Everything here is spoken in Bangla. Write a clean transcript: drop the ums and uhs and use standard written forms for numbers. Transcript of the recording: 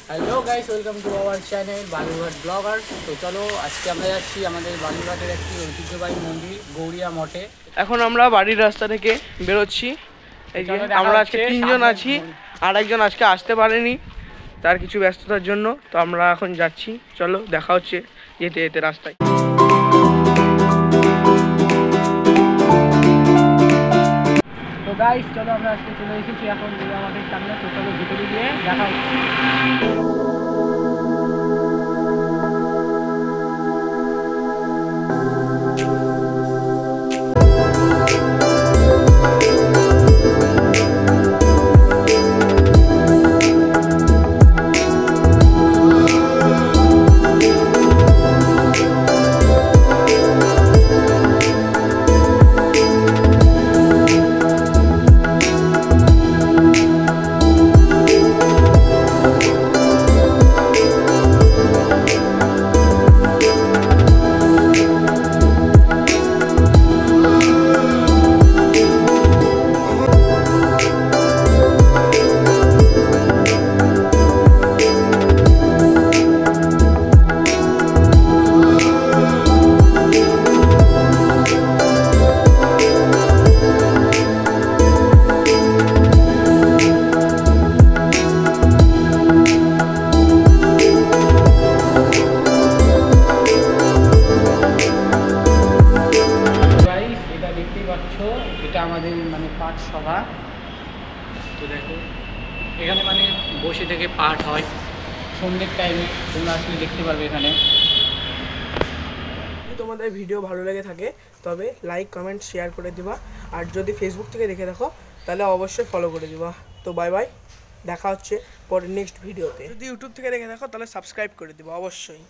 Hello guys, welcome to our channel Balurghat blogger. তো চলো আজকে আমরা যাচ্ছি আমাদের বালুরঘাটের একটি ঐতিহ্যবাহী মন্দির গৌরিয়া মঠে। এখন আমরা বাড়ির রাস্তা থেকে বেরোচ্ছি। এই যে আমরা আজকে 3 জন আছি, আর একজন আজকে আসতে পারেনি তার কিছু ব্যস্ততার জন্য। তো আমরা এখন যাচ্ছি, চলো দেখা হচ্ছে যেতে যেতে রাস্তায়। তো গাইস চলো আমরা আজকে চলে এসেছি এখন গৌরিয়া মঠের সামনে। তো চলো ভিতরে গিয়ে দেখা হচ্ছে। এটা আমাদের পাঠ সভা। তো দেখো এখানে বসে থেকে পাঠ হয় সন্ধ্যের টাইমে, তোমরা আসলে দেখতে পারবে এখানে। যদি তোমাদের ভিডিও ভালো লেগে থাকে তবে লাইক কমেন্ট শেয়ার করে দিবা, আর যদি ফেসবুক থেকে দেখে দেখো তাহলে অবশ্যই ফলো করে দিবা। তো বাই বাই, দেখা হচ্ছে পরের নেক্সট ভিডিওতে। যদি ইউটিউব থেকে দেখে দেখো তাহলে সাবস্ক্রাইব করে দিবা অবশ্যই।